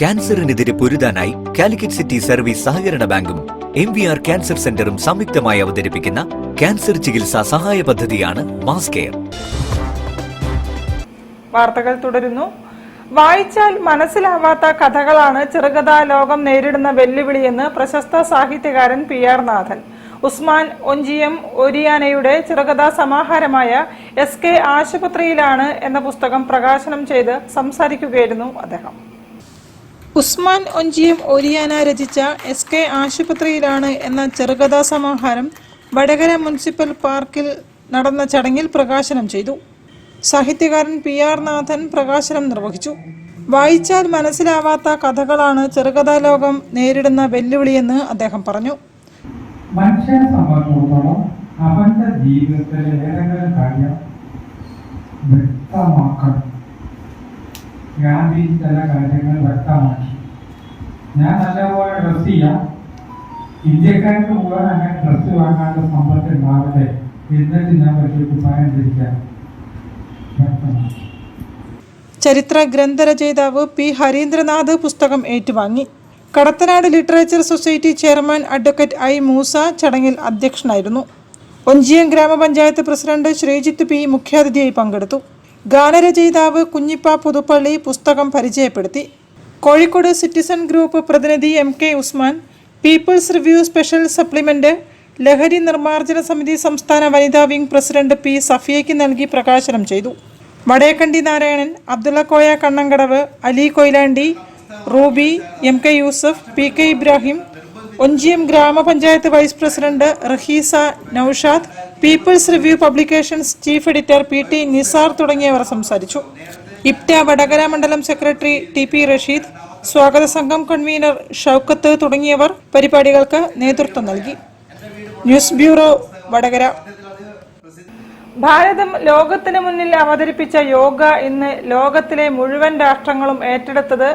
ക്യാൻസറിനെതിരെ പൊരുതാനായി Calicut city service സഹകരണ ബാങ്കും MVR cancer സെന്ററും സംയുക്തമായി അവതരിപ്പിക്കുന്ന ക്യാൻസർ ചികിത്സാ സഹായ പദ്ധതിയാണ് മാസ് കെയർ. വാർത്തകൾ തുടരുന്നു. വായിച്ചാൽ മനസ്സിലാവാത്ത കഥകളാണ് ചെറുകഥാ ലോകം നേരിടുന്ന വെല്ലുവിളിയെന്ന് പ്രശസ്ത സാഹിത്യകാരൻ PR നാഥൻ. ഉസ്മാൻ ഒഞ്ചിയം ഒരിയാനയുടെ ചെറുകഥാ സമാഹാരമായ SK ആശുപത്രിയിലാണ് എന്ന പുസ്തകം പ്രകാശനം ചെയ്ത് സംസാരിക്കുകയായിരുന്നു അദ്ദേഹം. ഉസ്മാൻ ഒഞ്ചിയം ഒരിയാന രചിച്ച SK ആശുപത്രിയിലാണ് എന്ന ചെറുകഥാ സമാഹാരം വടകര മുനിസിപ്പൽ പാർക്കിൽ നടന്ന ചടങ്ങിൽ പ്രകാശനം ചെയ്തു. സാഹിത്യകാരൻ PR നാഥൻ പ്രകാശനം നിർവഹിച്ചു. വായിച്ചാൽ മനസ്സിലാവാത്ത കഥകളാണ് ചെറുകഥാ ലോകം നേരിടുന്ന വെല്ലുവിളിയെന്ന് അദ്ദേഹം പറഞ്ഞു. മനുഷ്യനെ സംബന്ധിച്ചിടത്തോളം അവന്റെ ജീവിതത്തിലെ ഏതെങ്കിലും കാര്യം വ്യക്തമാക്കണം. ഗാന്ധി ചില കാര്യങ്ങൾ വ്യക്തമാക്കി. ഞാൻ നല്ലപോലെ ഡ്രസ് ചെയ്യാം, ഇന്ത്യക്കാർക്ക് മുഴുവൻ അങ്ങനെ ഡ്രസ്സ് വാങ്ങാനുള്ള സമ്പത്ത് ഉണ്ടാവട്ടെ, എന്നിട്ട് ഞാൻ പറ്റിയ കുപ്പായം ധരിക്കാം. ചരിത്ര ഗ്രന്ഥരചയിതാവ് P ഹരീന്ദ്രനാഥ് പുസ്തകം ഏറ്റുവാങ്ങി. Kadathanad literature society chairman advocate I Moosa ചടങ്ങിൽ അധ്യക്ഷനായിരുന്നു. ഒഞ്ചിയം ഗ്രാമപഞ്ചായത്ത് പ്രസിഡന്റ് ശ്രീജിത്ത് P മുഖ്യാതിഥിയായി പങ്കെടുത്തു. ഗാനരചയിതാവ് കുഞ്ഞിപ്പ പുതുപ്പള്ളി പുസ്തകം പരിചയപ്പെടുത്തി. കോഴിക്കോട് സിറ്റിസൺ ഗ്രൂപ്പ് പ്രതിനിധി MK Usman, people's review special supplement ലഹരി നിർമ്മാർജ്ജന സമിതി സംസ്ഥാന വനിതാ വിംഗ് പ്രസിഡന്റ് P സഫിയയ്ക്ക് നൽകി പ്രകാശനം ചെയ്തു. Vadakkandi Narayanan, Abdulla Koya Kannankadavu, Ali Koyilandy, Ruby, MK Yusuf, PK Ibrahim, Onchiyam ഗ്രാമപഞ്ചായത്ത് vice president Raheesa Naushad, people's review publications chief editor PT Nisar തുടങ്ങിയവർ സംസാരിച്ചു. ഇപ്റ്റ വടകര മണ്ഡലം സെക്രട്ടറി TP റഷീദ്, സ്വാഗത സംഘം കൺവീനർ ഷൗക്കത്ത് തുടങ്ങിയവർ പരിപാടികൾക്ക് നേതൃത്വം നൽകി. News bureau, Vadakara. ഭാരതം ലോകത്തിന് മുന്നിൽ അവതരിപ്പിച്ച യോഗ ഇന്ന് ലോകത്തിലെ മുഴുവൻ രാഷ്ട്രങ്ങളും ഏറ്റെടുത്തത്